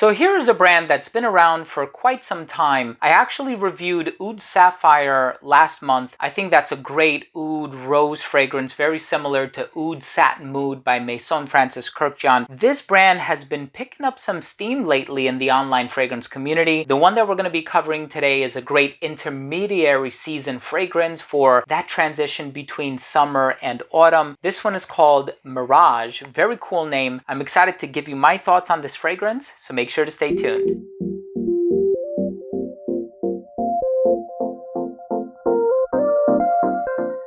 So here is a brand that's been around for quite some time. I actually reviewed Oud Sapphire last month. I think that's a great oud rose fragrance, very similar to Oud Satin Mood by Maison Francis Kurkdjian. This brand has been picking up some steam lately in the online fragrance community. The one that we're going to be covering today is a great intermediary season fragrance for that transition between summer and autumn. This one is called Mirage. Very cool name. I'm excited to give you my thoughts on this fragrance, so make sure to stay tuned.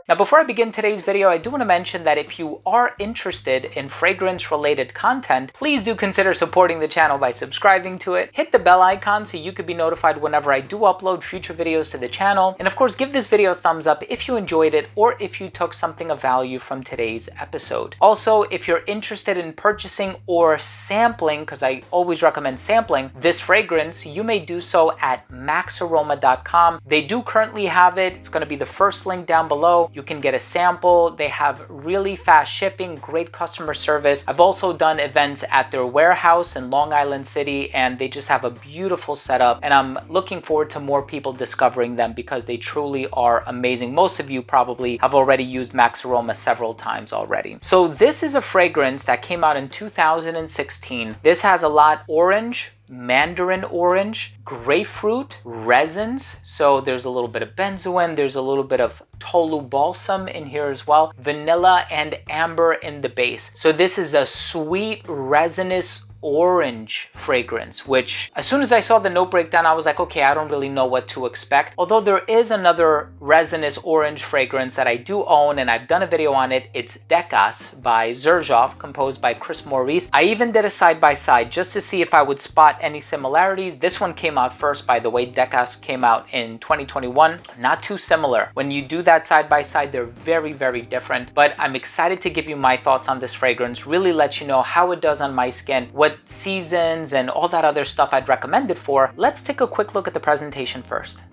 Now, before I begin today's video, I do want to mention that if you are interested in fragrance-related content, please do consider supporting the channel by subscribing to it. Hit the bell icon so you could be notified whenever I do upload future videos to the channel. And of course, give this video a thumbs up if you enjoyed it or if you took something of value from today's episode. Also, if you're interested in purchasing or sampling, because I always recommend sampling, this fragrance, you may do so at maxaroma.com. They do currently have it. It's going to be the first link down below. You can get a sample. They have really fast shipping, great customer service. I've also done events at their warehouse in Long Island City, and they just have a beautiful setup. And I'm looking forward to more people discovering them because they truly are amazing. Most of you probably have already used Max Aroma several times already. So this is a fragrance that came out in 2016. This has a lot orange, mandarin orange, grapefruit, resins. So there's a little bit of benzoin, there's a little bit of tolu balsam in here as well, vanilla and amber in the base. So this is a sweet resinous orange fragrance, which as soon as I saw the note breakdown, I was like, okay, I don't really know what to expect. Although there is another resinous orange fragrance that I do own and I've done a video on it. It's Decas by Xerjoff, composed by Chris Maurice. I even did a side-by-side just to see if I would spot any similarities. This one came out first, by the way. Decas came out in 2021. Not too similar. When you do that side-by-side, they're very, very different. But I'm excited to give you my thoughts on this fragrance, really let you know how it does on my skin, what seasons and all that other stuff I'd recommend it for. Let's take a quick look at the presentation first.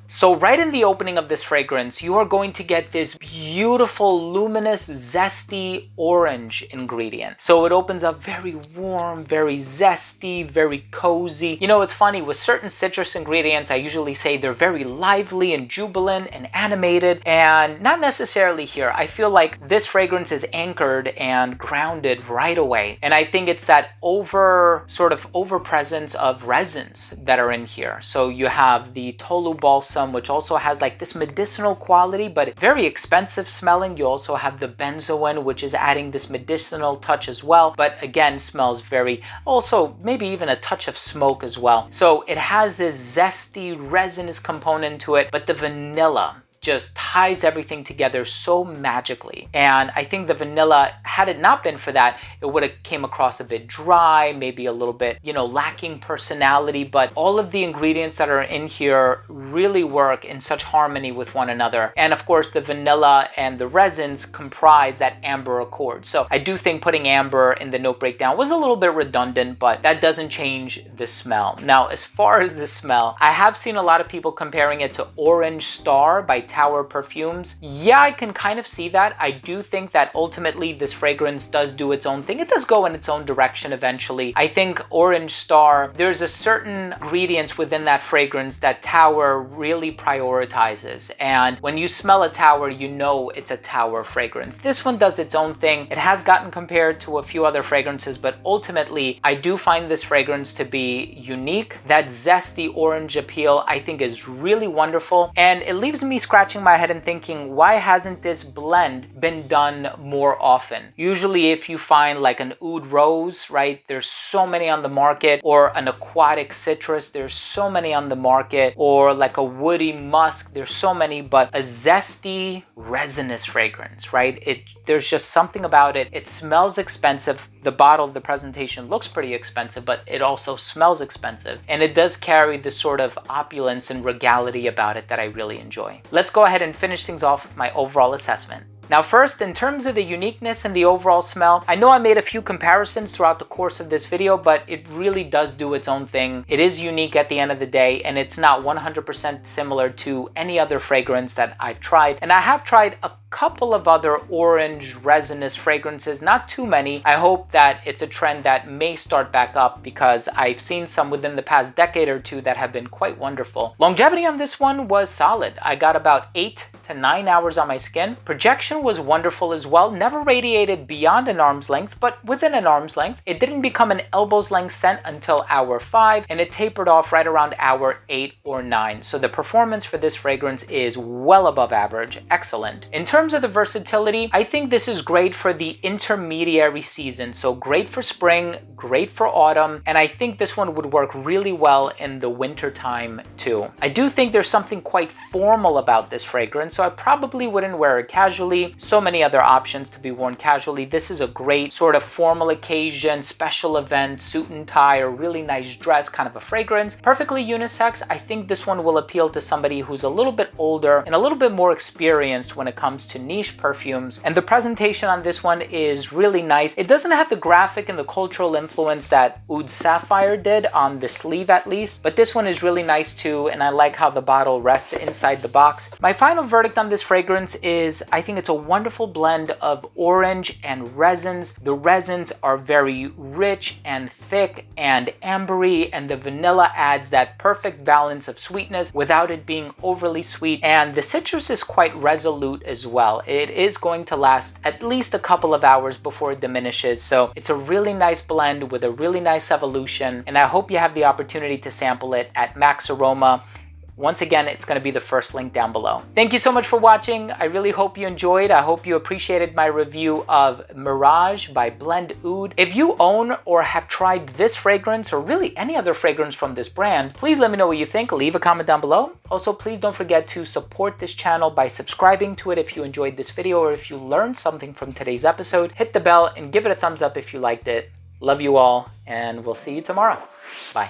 So right in the opening of this fragrance, you are going to get this beautiful, luminous, zesty orange ingredient. So it opens up very warm, very zesty, very cozy. You know, it's funny, with certain citrus ingredients, I usually say they're very lively and jubilant and animated, and not necessarily here. I feel like this fragrance is anchored and grounded right away. And I think it's that over presence of resins that are in here. So you have the tolu balsam, which also has like this medicinal quality, but very expensive smelling. You also have the benzoin, which is adding this medicinal touch as well, but again, smells very, also maybe even a touch of smoke as well. So it has this zesty resinous component to it, but the vanilla just ties everything together so magically. And I think the vanilla, had it not been for that, it would have came across a bit dry, maybe a little bit, you know, lacking personality. But all of the ingredients that are in here really work in such harmony with one another. And of course, the vanilla and the resins comprise that amber accord. So I do think putting amber in the note breakdown was a little bit redundant, but that doesn't change the smell. Now, as far as the smell, I have seen a lot of people comparing it to Orange Star by Tower Perfumes. Yeah, I can kind of see that. I do think that ultimately this fragrance does do its own thing. It does go in its own direction eventually. I think Orange Star, there's a certain ingredients within that fragrance that Tower really prioritizes. And when you smell a Tower, you know it's a Tower fragrance. This one does its own thing. It has gotten compared to a few other fragrances, but ultimately I do find this fragrance to be unique. That zesty orange appeal I think is really wonderful. And it leaves me scratching my head and thinking, why hasn't this blend been done more often? Usually if you find like an oud rose, right, there's so many on the market, or an aquatic citrus, there's so many on the market, or like a woody musk, there's so many, but a zesty resinous fragrance, right? There's just something about it. It smells expensive. The bottle of the presentation looks pretty expensive, but it also smells expensive. And it does carry this sort of opulence and regality about it that I really enjoy. Let's go ahead and finish things off with my overall assessment. Now first, in terms of the uniqueness and the overall smell, I know I made a few comparisons throughout the course of this video, but it really does do its own thing. It is unique at the end of the day, and it's not 100% similar to any other fragrance that I've tried. And I have tried a couple of other orange resinous fragrances, not too many. I hope that it's a trend that may start back up because I've seen some within the past decade or two that have been quite wonderful. Longevity on this one was solid. I got about 8 to 9 hours on my skin. Projection was wonderful as well. Never radiated beyond an arm's length, but within an arm's length. It didn't become an elbow's length scent until hour 5, and it tapered off right around hour 8 or 9. So the performance for this fragrance is well above average. Excellent. In terms of the versatility, I think this is great for the intermediary season. So great for spring, great for autumn, and I think this one would work really well in the winter time too. I do think there's something quite formal about this fragrance, so I probably wouldn't wear it casually. So many other options to be worn casually. This is a great sort of formal occasion, special event, suit and tie, or really nice dress kind of a fragrance. Perfectly unisex. I think this one will appeal to somebody who's a little bit older and a little bit more experienced when it comes to niche perfumes. And the presentation on this one is really nice. It doesn't have the graphic and the cultural influence that Oud Sapphire did on the sleeve at least, but this one is really nice too, and I like how the bottle rests inside the box. My final verdict on this fragrance is I think it's a wonderful blend of orange and resins. The resins are very rich and thick and ambery, and the vanilla adds that perfect balance of sweetness without it being overly sweet, and the citrus is quite resolute as well. It is going to last at least a couple of hours before it diminishes, so it's a really nice blend with a really nice evolution, and I hope you have the opportunity to sample it at Max Aroma. Once again, it's going to be the first link down below. Thank you so much for watching. I really hope you enjoyed. I hope you appreciated my review of Mirage by Blend Oud. If you own or have tried this fragrance or really any other fragrance from this brand, please let me know what you think. Leave a comment down below. Also, please don't forget to support this channel by subscribing to it if you enjoyed this video or if you learned something from today's episode. Hit the bell and give it a thumbs up if you liked it. Love you all, and we'll see you tomorrow. Bye.